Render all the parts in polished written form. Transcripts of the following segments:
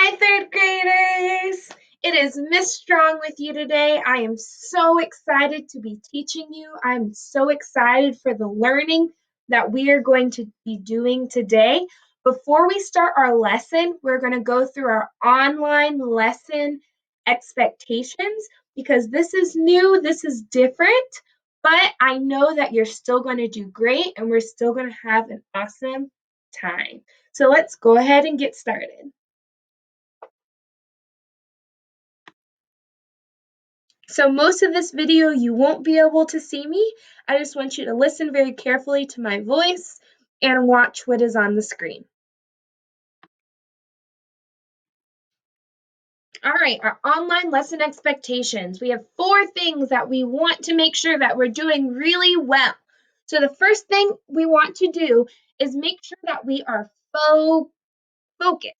Hi, third graders! It is Miss Strong with you today. I am so excited to be teaching you. I'm so excited for the learning that we are going to be doing today. Before we start our lesson, we're going to go through our online lesson expectations because this is new, this is different, but I know that you're still going to do great and we're still going to have an awesome time. So let's go ahead and get started. So most of this video, you won't be able to see me. I just want you to listen very carefully to my voice and watch what is on the screen. All right, our online lesson expectations. We have 4 things that we want to make sure that we're doing really well. So the first thing we want to do is make sure that we are focused.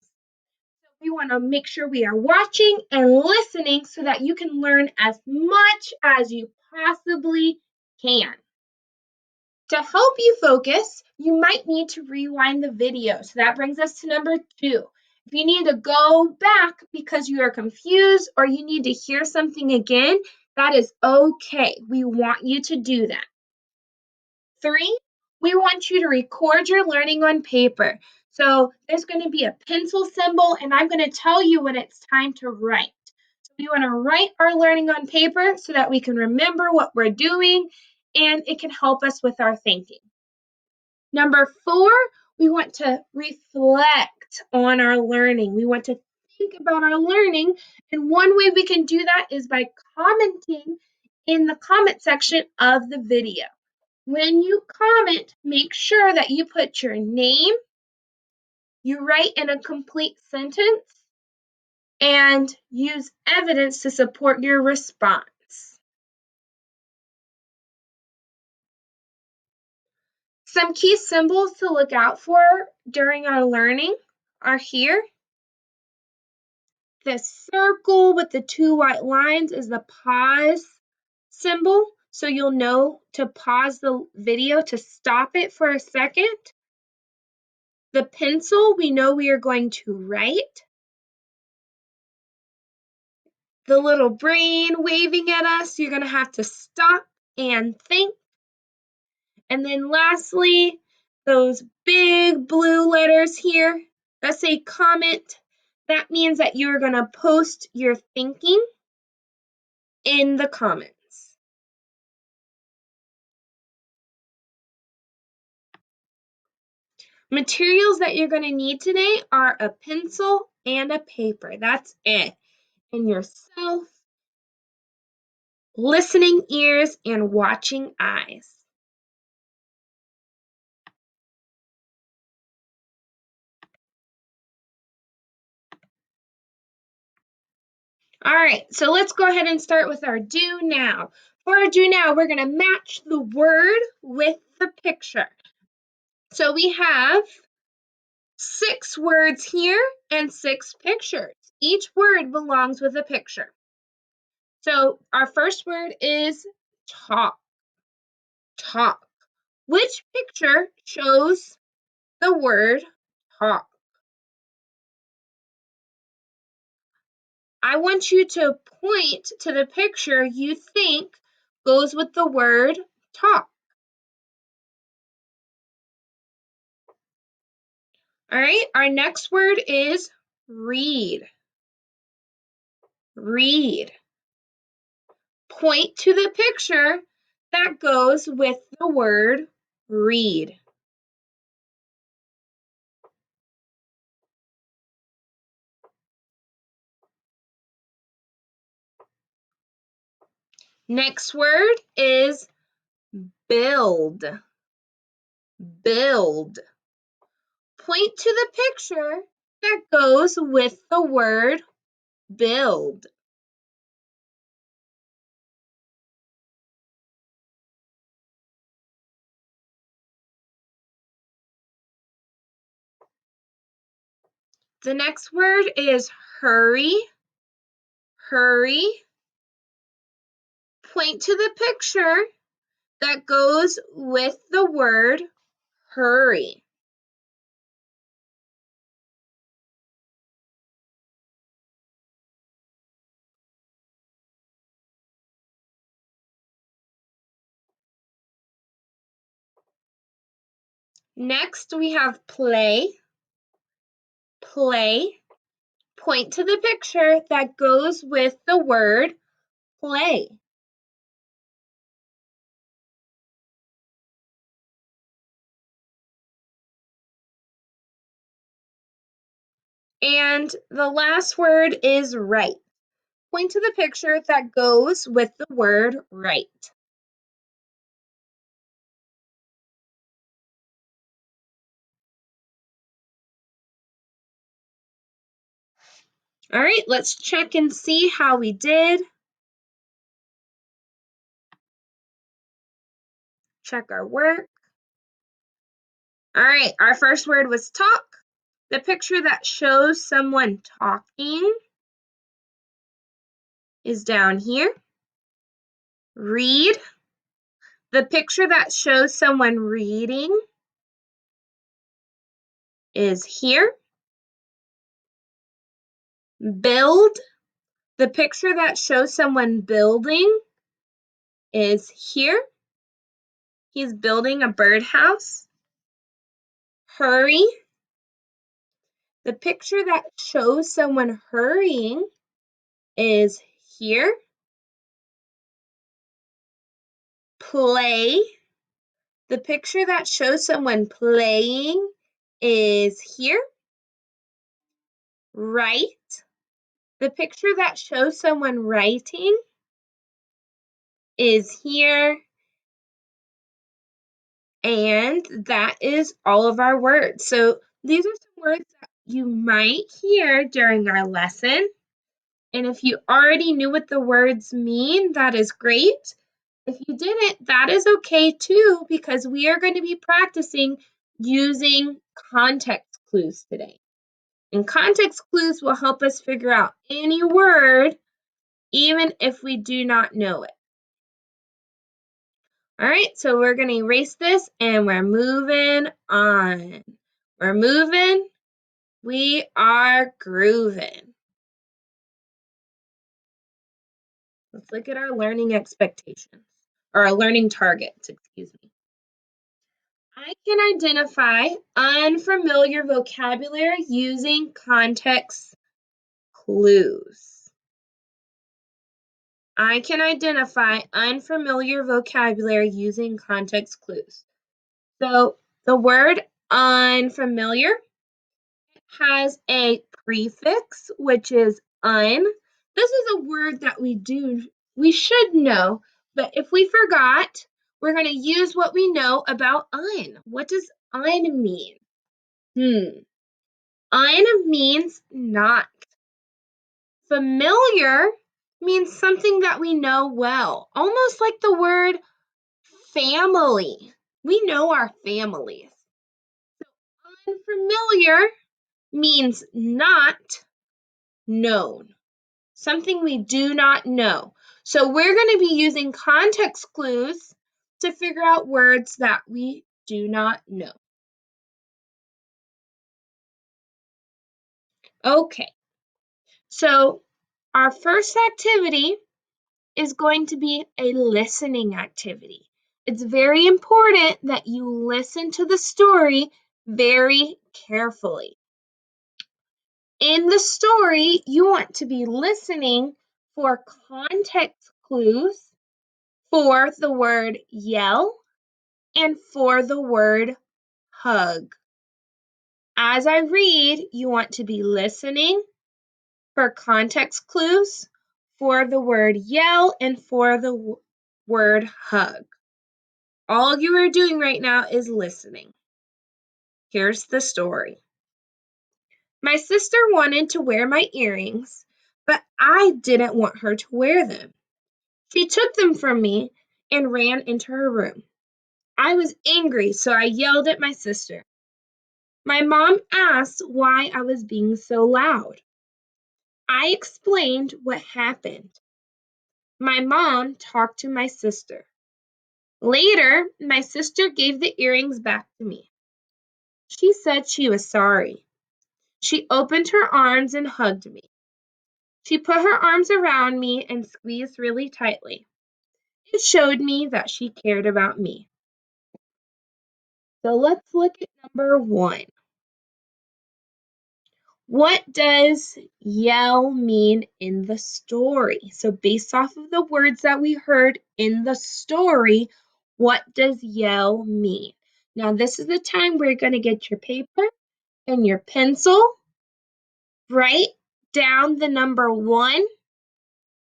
We want to make sure we are watching and listening so that you can learn as much as you possibly can. To help you focus, you might need to rewind the video. So that brings us to number 2. If you need to go back because you are confused or you need to hear something again, that is okay. We want you to do that. 3, we want you to record your learning on paper. So there's going to be a pencil symbol, and I'm going to tell you when it's time to write. So we want to write our learning on paper so that we can remember what we're doing, and it can help us with our thinking. Number 4, we want to reflect on our learning. We want to think about our learning, and one way we can do that is by commenting in the comment section of the video. When you comment, make sure that you put your name, you write in a complete sentence, and use evidence to support your response. Some key symbols to look out for during our learning are here. The circle with the 2 white lines is the pause symbol, so you'll know to pause the video to stop it for a second. The pencil, we know we are going to write. The little brain waving at us, you're going to have to stop and think. And then lastly, those big blue letters here, that say comment. That means that you're going to post your thinking in the comments. Materials that you're going to need today are a pencil and a paper. That's it. And yourself, listening ears, and watching eyes. All right, so let's go ahead and start with our do now. For our do now, we're going to match the word with the picture. So we have 6 words here and 6 pictures. Each word belongs with a picture. So our first word is talk. Talk. Which picture shows the word talk? I want you to point to the picture you think goes with the word talk. All right, our next word is read. Read. Point to the picture that goes with the word read. Next word is build. Build. Point to the picture that goes with the word build. The next word is hurry. Hurry. Point to the picture that goes with the word hurry. Next, we have play. Play. Point to the picture that goes with the word play. And the last word is right. Point to the picture that goes with the word right. All right, let's check and see how we did. Check our work. All right, our first word was talk. The picture that shows someone talking is down here. Read. The picture that shows someone reading is here. Build. The picture that shows someone building is here. He's building a birdhouse. Hurry. The picture that shows someone hurrying is here. Play. The picture that shows someone playing is here. Write. The picture that shows someone writing is here. And that is all of our words. So these are some words that you might hear during our lesson. And if you already knew what the words mean, that is great. If you didn't, that is okay too, because we are going to be practicing using context clues today. And context clues will help us figure out any word, even if we do not know it. All right, so we're going to erase this and we're moving on. We're moving. We are grooving. Let's look at our learning expectations, or our learning targets, excuse me. I can identify unfamiliar vocabulary using context clues. I can identify unfamiliar vocabulary using context clues. So the word unfamiliar has a prefix, which is un. This is a word that we should know, but if we forgot, we're going to use what we know about un. What does un mean? Un means not. Familiar means something that we know well, almost like the word family. We know our families. So unfamiliar means not known, something we do not know. So we're going to be using context clues to figure out words that we do not know. Okay, so our first activity is going to be a listening activity. It's very important that you listen to the story very carefully. In the story, you want to be listening for context clues for the word yell and for the word hug. As I read, you want to be listening for context clues for the word yell and for the word hug. All you are doing right now is listening. Here's the story. My sister wanted to wear my earrings, but I didn't want her to wear them. She took them from me and ran into her room. I was angry, so I yelled at my sister. My mom asked why I was being so loud. I explained what happened. My mom talked to my sister. Later, my sister gave the earrings back to me. She said she was sorry. She opened her arms and hugged me. She put her arms around me and squeezed really tightly. It showed me that she cared about me. So let's look at number 1. What does yell mean in the story? So based off of the words that we heard in the story, what does yell mean? Now this is the time where you're going to get your paper and your pencil, write down the number 1,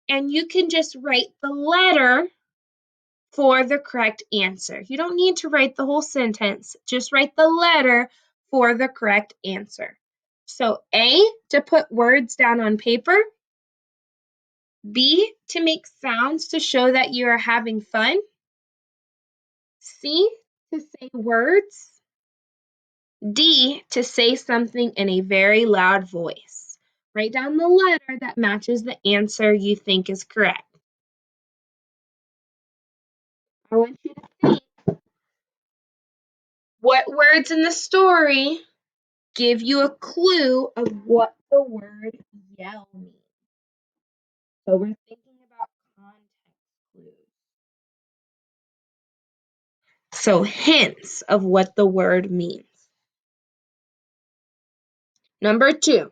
and you can just write the letter for the correct answer. You don't need to write the whole sentence, just write the letter for the correct answer. So A, to put words down on paper. B, to make sounds to show that you are having fun. C, to say words. D, to say something in a very loud voice. Write down the letter that matches the answer you think is correct. I want you to think, what words in the story give you a clue of what the word yell means? So we're thinking about context clues. So hints of what the word means. Number 2,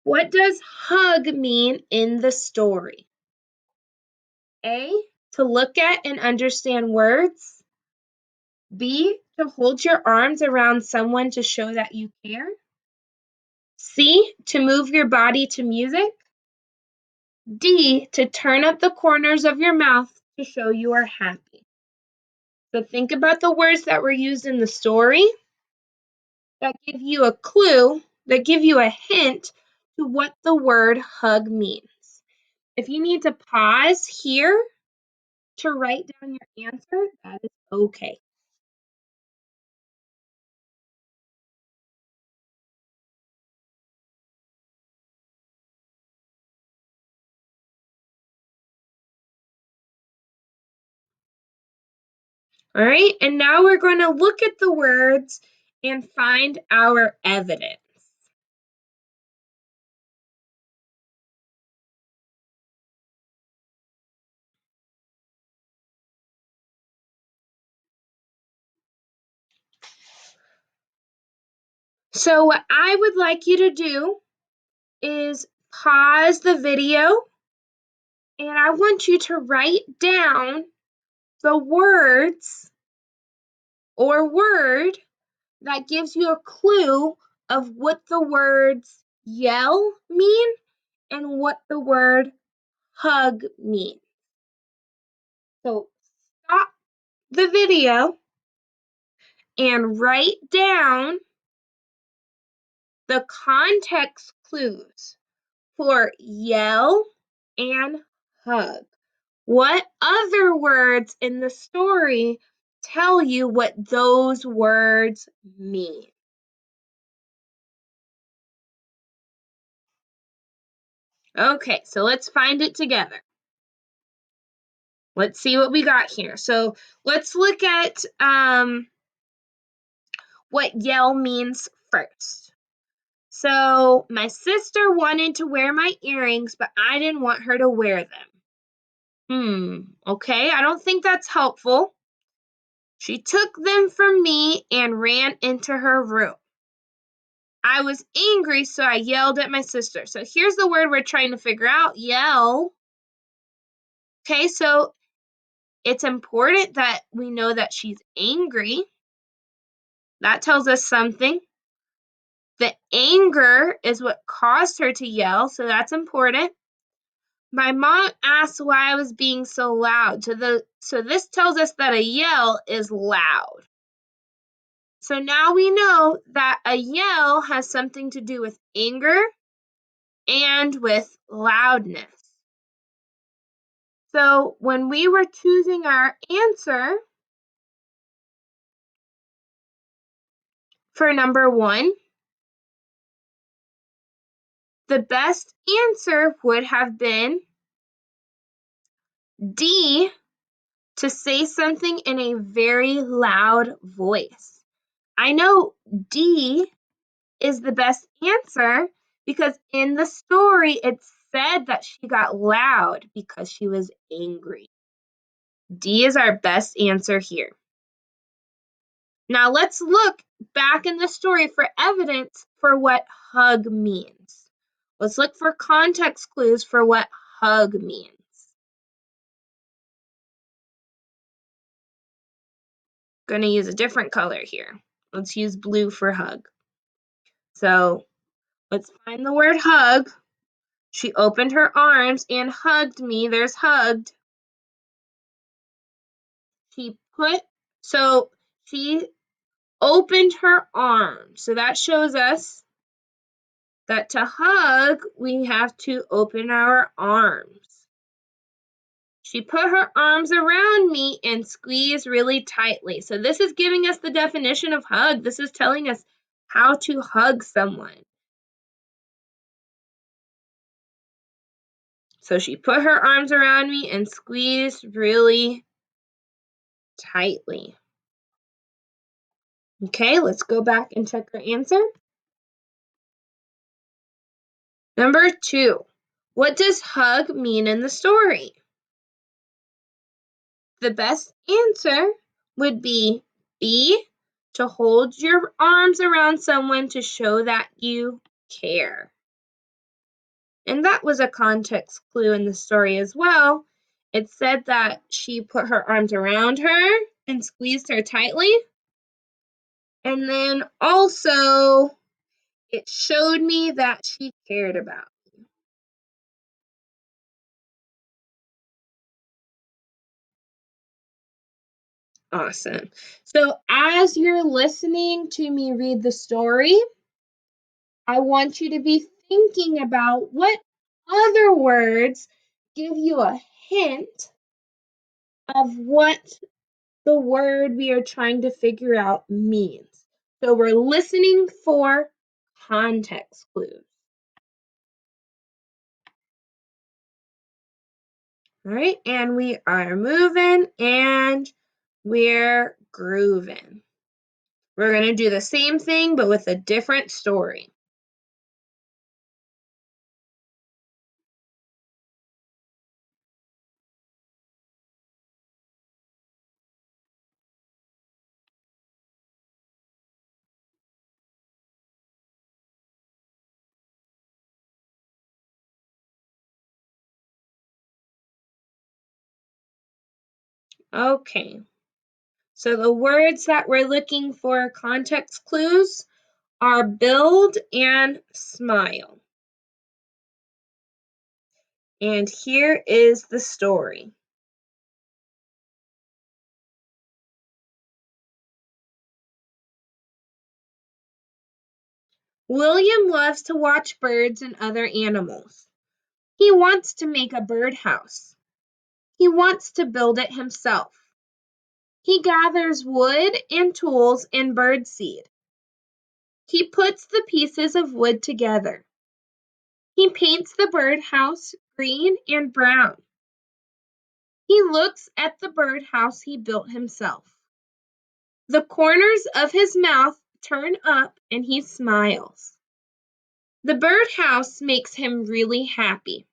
what does hug mean in the story? A, to look at and understand words. B, to hold your arms around someone to show that you care. C, to move your body to music. D, to turn up the corners of your mouth to show you are happy. So think about the words that were used in the story that give you a clue, that give you a hint to what the word hug means. If you need to pause here to write down your answer, that is okay. All right, and now we're going to look at the words and find our evidence. So what I would like you to do is pause the video, and I want you to write down the words or word that gives you a clue of what the words yell mean and what the word hug means. So stop the video and write down the context clues for yell and hug. What other words in the story tell you what those words mean? Okay, so let's find it together. Let's see what we got here. So let's look at what yell means first. So my sister wanted to wear my earrings, but I didn't want her to wear them. Okay, I don't think that's helpful. She took them from me and ran into her room. I was angry, so I yelled at my sister. So here's the word we're trying to figure out, yell. Okay, so it's important that we know that she's angry. That tells us something. The anger is what caused her to yell, so that's important. My mom asked why I was being so loud. So this tells us that a yell is loud. So now we know that a yell has something to do with anger and with loudness. So when we were choosing our answer for number 1, the best answer would have been D, to say something in a very loud voice. I know D is the best answer because in the story it said that she got loud because she was angry. D is our best answer here. Now let's look back in the story for evidence for what hug means. Let's look for context clues for what hug means. Going to use a different color here. Let's use blue for hug. So let's find the word hug. She opened her arms and hugged me. There's hugged. She opened her arms. So that shows us that to hug, we have to open our arms. She put her arms around me and squeezed really tightly. So this is giving us the definition of hug. This is telling us how to hug someone. So she put her arms around me and squeezed really tightly. Okay, let's go back and check our answer. Number 2, what does hug mean in the story? The best answer would be B, to hold your arms around someone to show that you care. And that was a context clue in the story as well. It said that she put her arms around her and squeezed her tightly. And then also, it showed me that she cared about me. Awesome. So as you're listening to me read the story, I want you to be thinking about what other words give you a hint of what the word we are trying to figure out means. So we're listening for context clues. All right, and we are moving and we're grooving. We're going to do the same thing, but with a different story. Okay, so the words that we're looking for context clues are build and smile. And here is the story. William loves to watch birds and other animals. He wants to make a birdhouse. He wants to build it himself. He gathers wood and tools and birdseed. He puts the pieces of wood together. He paints the birdhouse green and brown. He looks at the birdhouse he built himself. The corners of his mouth turn up and he smiles. The birdhouse makes him really happy.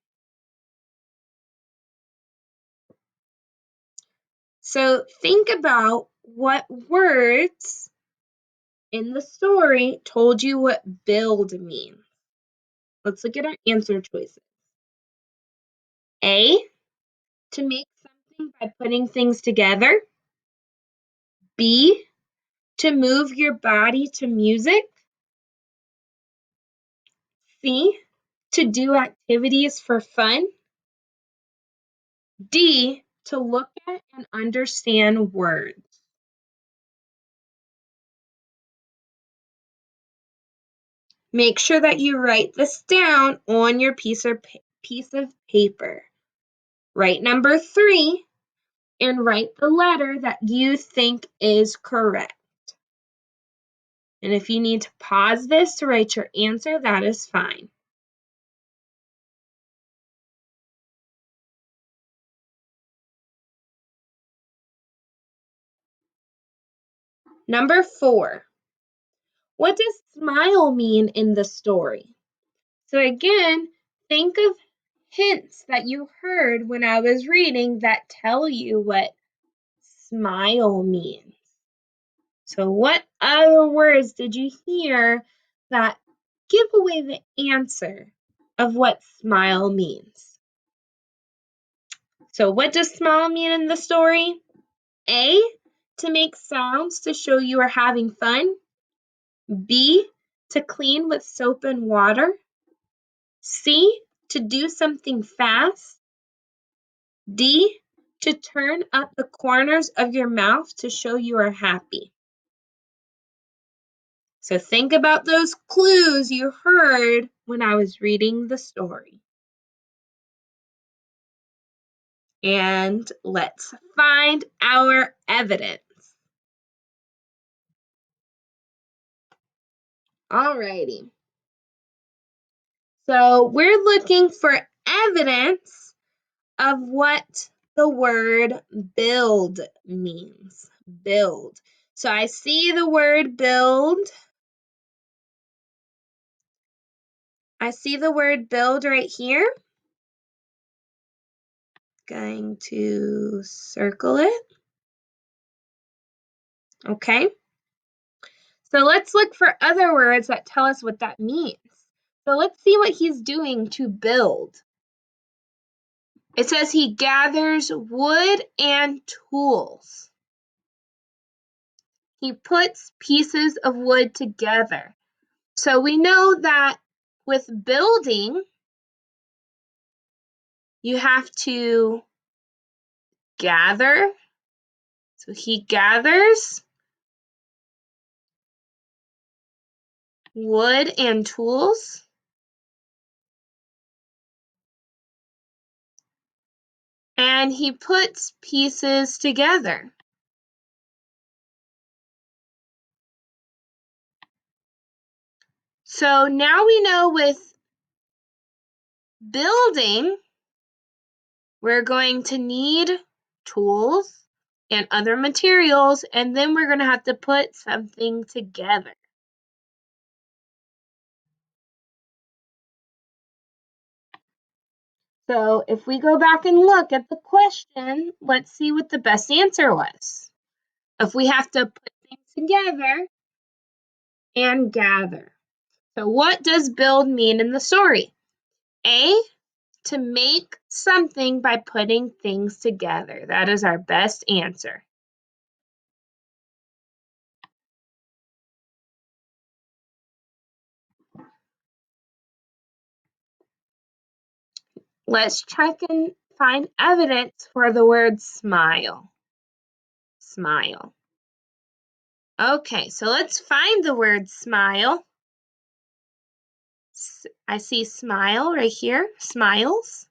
So think about what words in the story told you what build means. Let's look at our answer choices. A, to make something by putting things together. B, to move your body to music. C, to do activities for fun. D, to look at and understand words. Make sure that you write this down on your piece of paper. Write number 3 and write the letter that you think is correct. And if you need to pause this to write your answer, that is fine. Number 4, what does smile mean in the story? So again, think of hints that you heard when I was reading that tell you what smile means. So what other words did you hear that give away the answer of what smile means? So what does smile mean in the story? A, to make sounds to show you are having fun. B, to clean with soap and water. C, to do something fast. D, to turn up the corners of your mouth to show you are happy. So think about those clues you heard when I was reading the story. And let's find our evidence. Alrighty. So we're looking for evidence of what the word build means. Build. So I see the word build. I see the word build right here. Going to circle it. Okay. So let's look for other words that tell us what that means. So let's see what he's doing to build. It says he gathers wood and tools. He puts pieces of wood together. So we know that with building, you have to gather. So he gathers wood and tools. And he puts pieces together. So now we know with building, we're going to need tools and other materials, and then we're going to have to put something together. So if we go back and look at the question, let's see what the best answer was. If we have to put things together and gather. So what does build mean in the story? A, to make something by putting things together. That is our best answer. Let's check and find evidence for the word smile. Smile. Okay, so let's find the word smile. I see smile right here, smiles.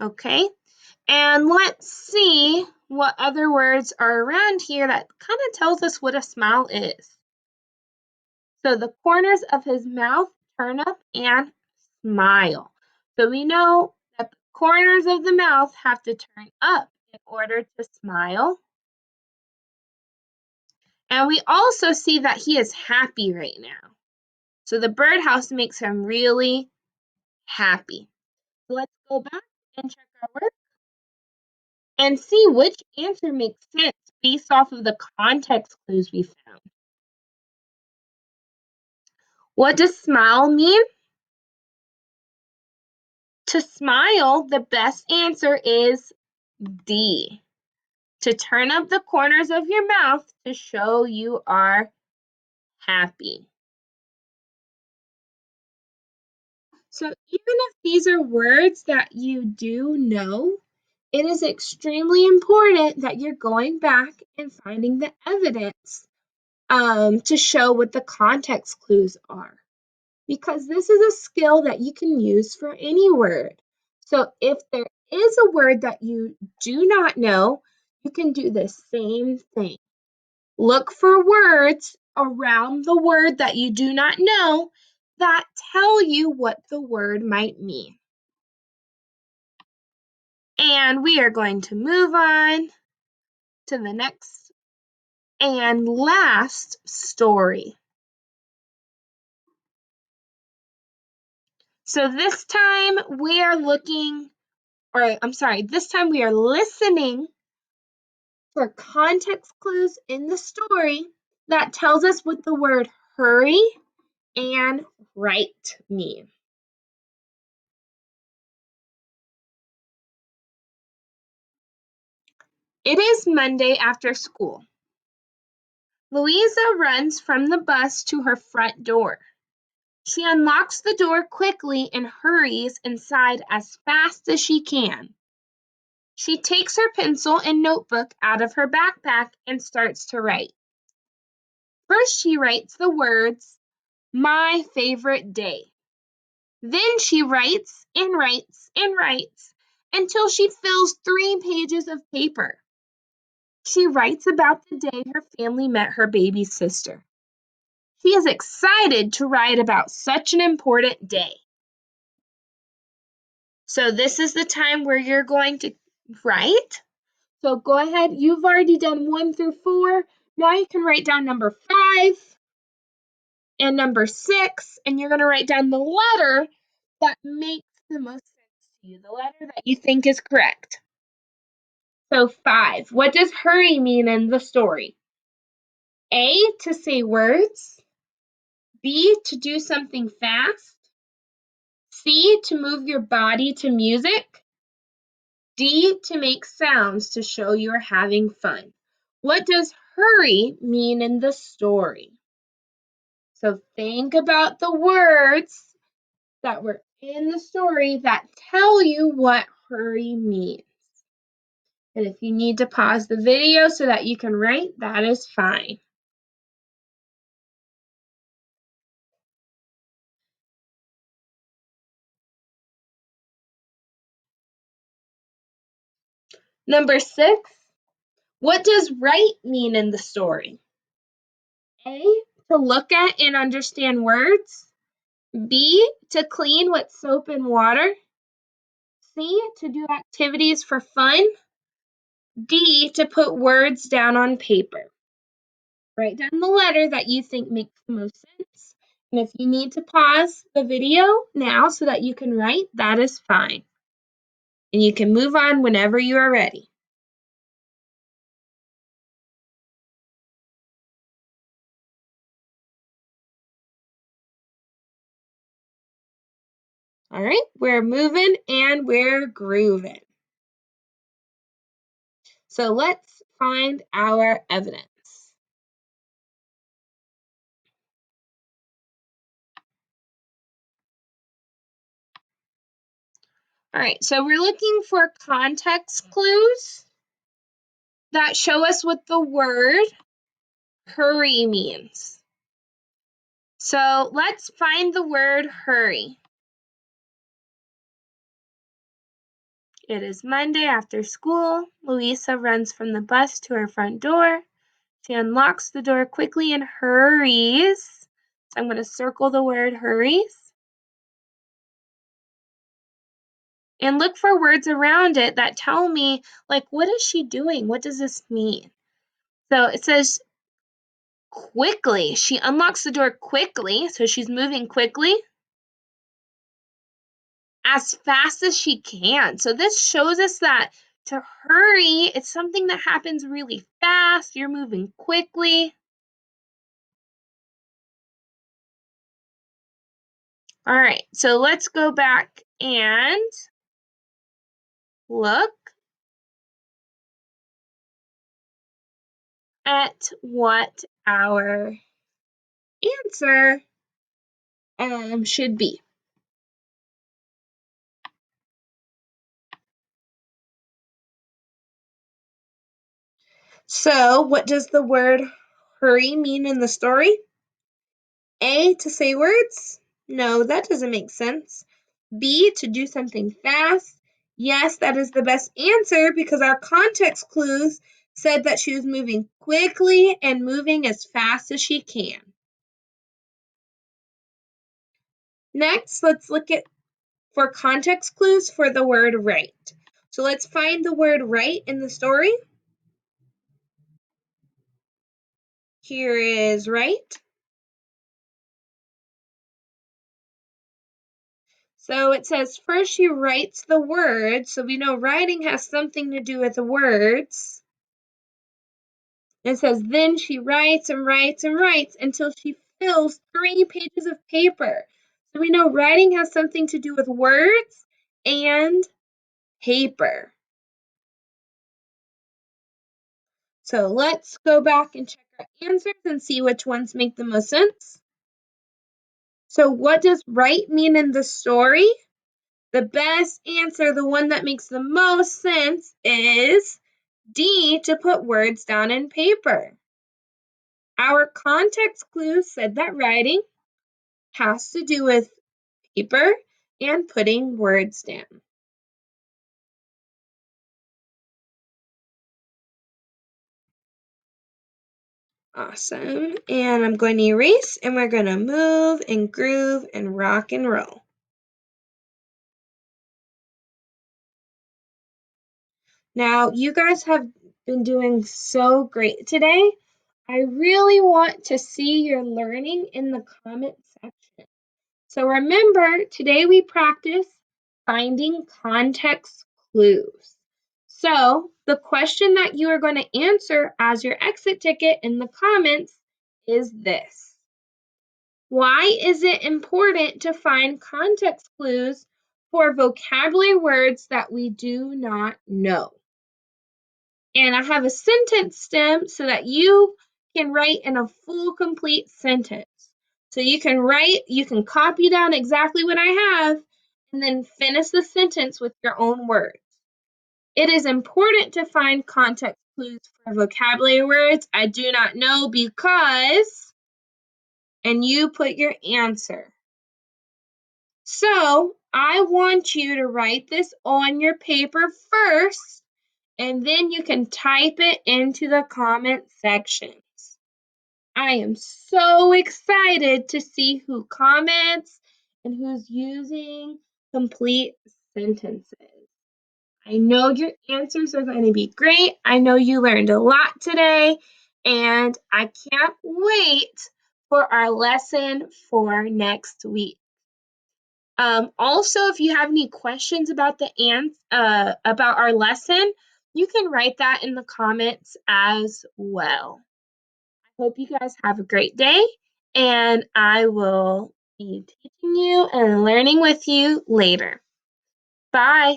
Okay, and let's see what other words are around here that kind of tells us what a smile is. So the corners of his mouth turn up and smile. So we know that the corners of the mouth have to turn up in order to smile. And we also see that he is happy right now. So the birdhouse makes him really happy. So let's go back and check our work and see which answer makes sense based off of the context clues we found. What does smile mean? To smile, the best answer is D. To turn up the corners of your mouth to show you are happy. So even if these are words that you do know, it is extremely important that you're going back and finding the evidence to show what the context clues are. Because this is a skill that you can use for any word. So if there is a word that you do not know, you can do the same thing. Look for words around the word that you do not know that tell you what the word might mean. And we are going to move on to the next and last story. So this time we are looking, this time we are listening for context clues in the story that tells us what the word hurry and right mean. It is Monday after school. Louisa runs from the bus to her front door. She unlocks the door quickly and hurries inside as fast as she can. She takes her pencil and notebook out of her backpack and starts to write. First, she writes the words, "My favorite day." Then she writes and writes and writes until she fills 3 pages of paper. She writes about the day her family met her baby sister. She is excited to write about such an important day. So this is the time where you're going to write. So go ahead. You've already done 1 through 4. Now you can write down number 5 and number 6, and you're going to write down the letter that makes the most sense to you, the letter that you think is correct. So 5. What does hurry mean in the story? A, to say words. B, to do something fast. C, to move your body to music. D, to make sounds to show you're having fun. What does hurry mean in the story? So think about the words that were in the story that tell you what hurry means. And if you need to pause the video so that you can write, that is fine. Number 6, what does right mean in the story? A, to look at and understand words. B, to clean with soap and water. C, to do activities for fun. D, to put words down on paper. Write down the letter that you think makes the most sense. And if you need to pause the video now so that you can write, that is fine. And you can move on whenever you are ready. All right, we're moving and we're grooving. So let's find our evidence. All right, so we're looking for context clues that show us what the word hurry means. So let's find the word hurry. It is Monday after school. Louisa runs from the bus to her front door. She unlocks the door quickly and hurries. So I'm going to circle the word hurries. And look for words around it that tell me, like, what is she doing? What does this mean? So it says quickly. She unlocks the door quickly, so she's moving quickly as fast as she can. So this shows us that to hurry, it's something that happens really fast. You're moving quickly. All right, so let's go back and look at what our answer should be. So what does the word hurry mean in the story? A, to say words? No, that doesn't make sense. B, to do something fast? Yes, that is the best answer because our context clues said that she was moving quickly and moving as fast as she can. Next, let's look at for context clues for the word right. So let's find the word right in the story. Here is right. So it says first she writes the words, so we know writing has something to do with the words. It says then she writes and writes and writes until she fills 3 pages of paper. So we know writing has something to do with words and paper. So let's go back and check our answers and see which ones make the most sense. So what does write mean in the story? The best answer, the one that makes the most sense, is D, to put words down in paper. Our context clue said that writing has to do with paper and putting words down. Awesome. And I'm going to erase, and we're going to move and groove and rock and roll. Now, you guys have been doing so great today. I really want to see your learning in the comment section. So remember, today we practice finding context clues. So the question that you are going to answer as your exit ticket in the comments is this. Why is it important to find context clues for vocabulary words that we do not know? And I have a sentence stem so that you can write in a full, complete sentence. So you can write, you can copy down exactly what I have, and then finish the sentence with your own words. It is important to find context clues for vocabulary words I do not know because, and you put your answer. So I want you to write this on your paper first, and then you can type it into the comment sections. I am so excited to see who comments and who's using complete sentences. I know your answers are going to be great. I know you learned a lot today, and I can't wait for our lesson for next week. Also, if you have any questions about about our lesson, you can write that in the comments as well. I hope you guys have a great day, and I will be teaching you and learning with you later. Bye.